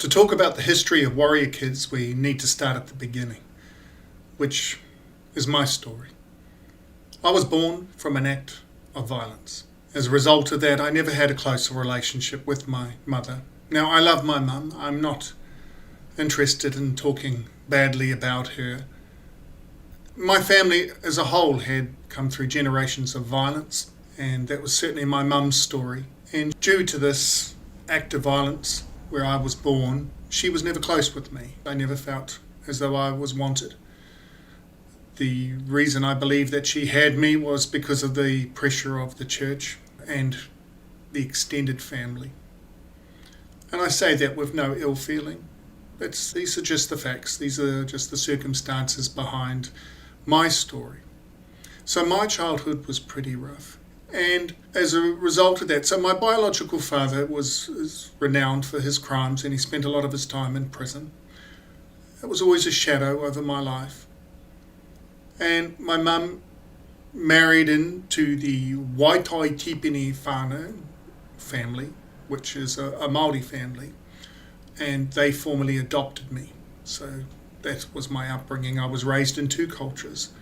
To talk about the history of warrior kids, we need to start at the beginning, which is my story. I was born from an act of violence. As a result of that, I never had a closer relationship with my mother. Now, I love my mum. I'm not interested in talking badly about her. My family as a whole had come through generations of violence, and that was certainly my mum's story. And due to this act of violence, where I was born, she was never close with me. I never felt as though I was wanted. The reason I believe that she had me was because of the pressure of the church and the extended family. And I say that with no ill feeling. These are just the facts. These are just the circumstances behind my story. So my childhood was pretty rough. And as a result of that, so my biological father is renowned for his crimes, and he spent a lot of his time in prison. It was always a shadow over my life. And my mum married into the Waitai Tipene whānau family, which is a Māori family, and they formally adopted me. So that was my upbringing. I was raised in two cultures,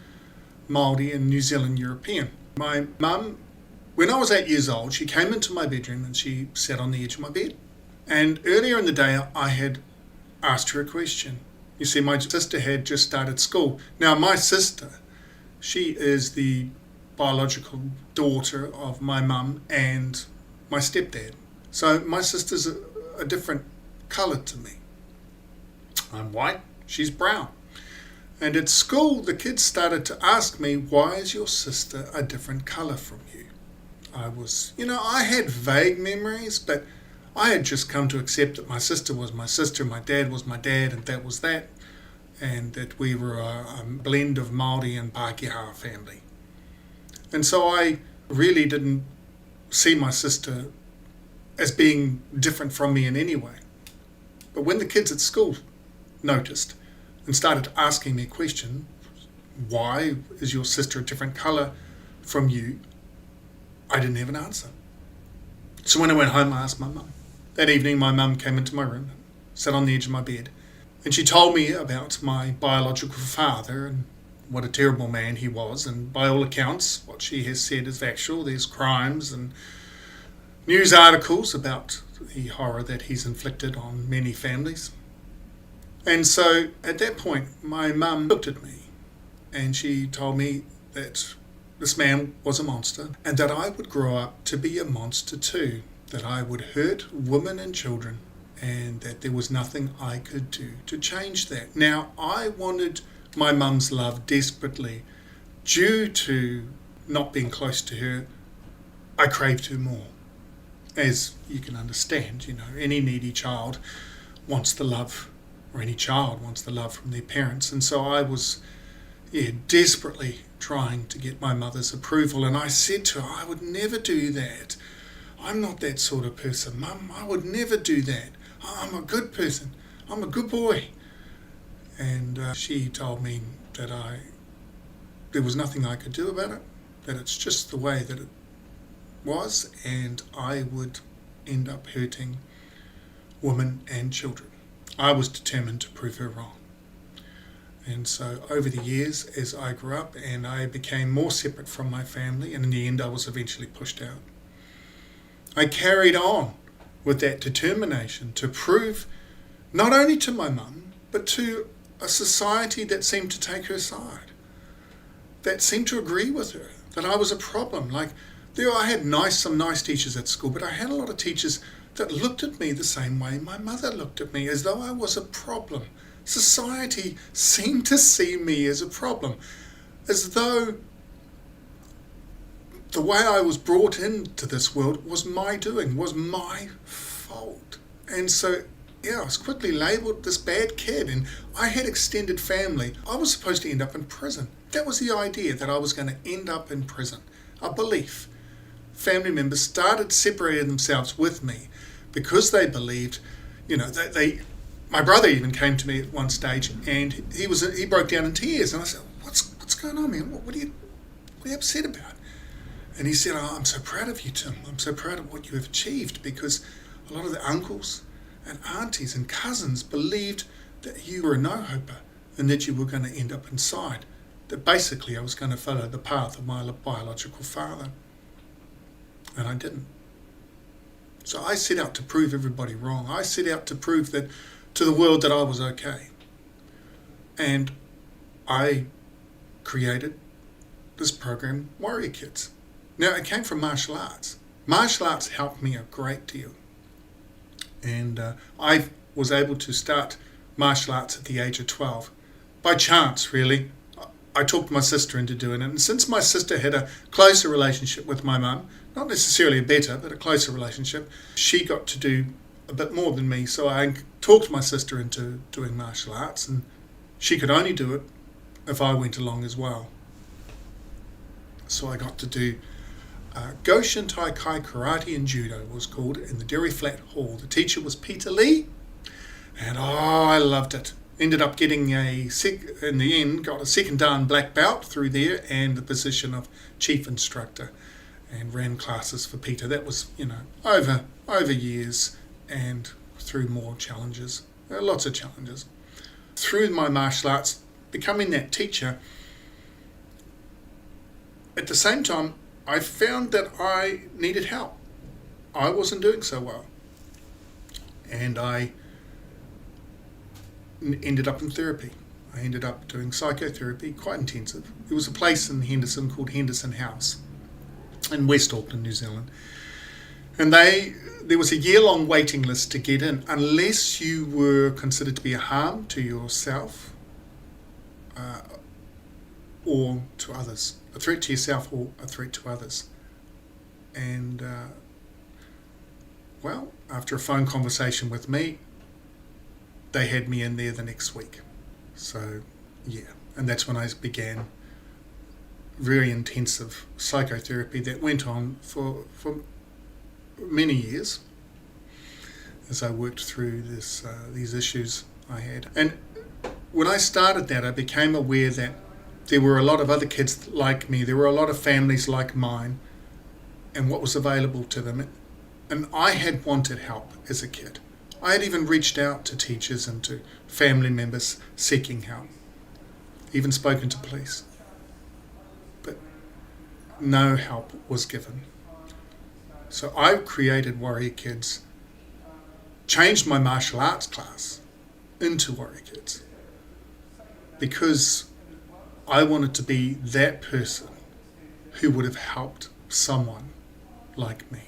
Māori and New Zealand European. My mum, when I was 8 years old, she came into my bedroom and she sat on the edge of my bed. And earlier in the day, I had asked her a question. You see, my sister had just started school. Now, my sister, she is the biological daughter of my mum and my stepdad. So my sister's a different colour to me. I'm white, she's brown. And at school, the kids started to ask me, why is your sister a different colour from you? I had vague memories, but I had just come to accept that my sister was my sister, my dad was my dad, and that was that. And that we were a blend of Māori and Pākehā family. And so I really didn't see my sister as being different from me in any way. But when the kids at school noticed and started asking me questions, why is your sister a different colour from you? I didn't have an answer. So when I went home, I asked my mum. That evening, my mum came into my room, sat on the edge of my bed, and she told me about my biological father and what a terrible man he was. And by all accounts, what she has said is factual. There's crimes and news articles about the horror that he's inflicted on many families. And so at that point, my mum looked at me and she told me that this man was a monster and that I would grow up to be a monster too, that I would hurt women and children, and that there was nothing I could do to change that. Now, I wanted my mum's love desperately. Due to not being close to her, I craved her more. As you can understand, any needy child wants the love, or any child wants the love from their parents. And so I was desperately trying to get my mother's approval. And I said to her, I would never do that. I'm not that sort of person, Mum. I would never do that. I'm a good person. I'm a good boy. And she told me that there was nothing I could do about it, that it's just the way that it was, and I would end up hurting women and children. I was determined to prove her wrong. And so over the years, as I grew up and I became more separate from my family, and in the end I was eventually pushed out, I carried on with that determination to prove not only to my mum, but to a society that seemed to take her side, that seemed to agree with her, that I was a problem. I had some nice teachers at school, but I had a lot of teachers that looked at me the same way my mother looked at me, as though I was a problem. Society seemed to see me as a problem, as though the way I was brought into this world was my doing, was my fault. And so, I was quickly labelled this bad kid, and I had extended family. I was supposed to end up in prison. That was the idea, that I was going to end up in prison. A belief. Family members started separating themselves with me because they believed, my brother even came to me at one stage and he broke down in tears, and I said, what's going on, man? What are you upset about? And he said, I'm so proud of you, Tim. I'm so proud of what you have achieved, because a lot of the uncles and aunties and cousins believed that you were a no-hoper and that you were going to end up inside. That basically I was going to follow the path of my biological father. And I didn't. So I set out to prove everybody wrong. I set out to prove that to the world that I was okay. And I created this program, Warrior Kids. Now, it came from martial arts. Martial arts helped me a great deal. And I was able to start martial arts at the age of 12. By chance, really. I talked my sister into doing it. And since my sister had a closer relationship with my mum, not necessarily a better, but a closer relationship, she got to do a bit more than me. So I talked my sister into doing martial arts, and she could only do it if I went along as well. So I got to do Goshin Tai Kai Karate and Judo, was called, in the Dairy Flat Hall. The teacher was Peter Lee, and I loved it. Ended up getting in the end, got a second dan black belt through there and the position of chief instructor, and ran classes for Peter. That was, over years and through more challenges, lots of challenges. Through my martial arts, becoming that teacher, at the same time, I found that I needed help. I wasn't doing so well. And I ended up in therapy. I ended up doing psychotherapy, quite intensive. There was a place in Henderson called Henderson House in West Auckland, New Zealand. And there was a year-long waiting list to get in, unless you were considered to be a harm to yourself or to others. A threat to yourself or a threat to others. And, after a phone conversation with me, they had me in there the next week. So, and that's when I began very intensive psychotherapy that went on for many years as I worked through these issues I had. And when I started that, I became aware that there were a lot of other kids like me. There were a lot of families like mine and what was available to them. And I had wanted help as a kid. I had even reached out to teachers and to family members seeking help, even spoken to police. But no help was given. So I created Warrior Kids, changed my martial arts class into Warrior Kids, because I wanted to be that person who would have helped someone like me.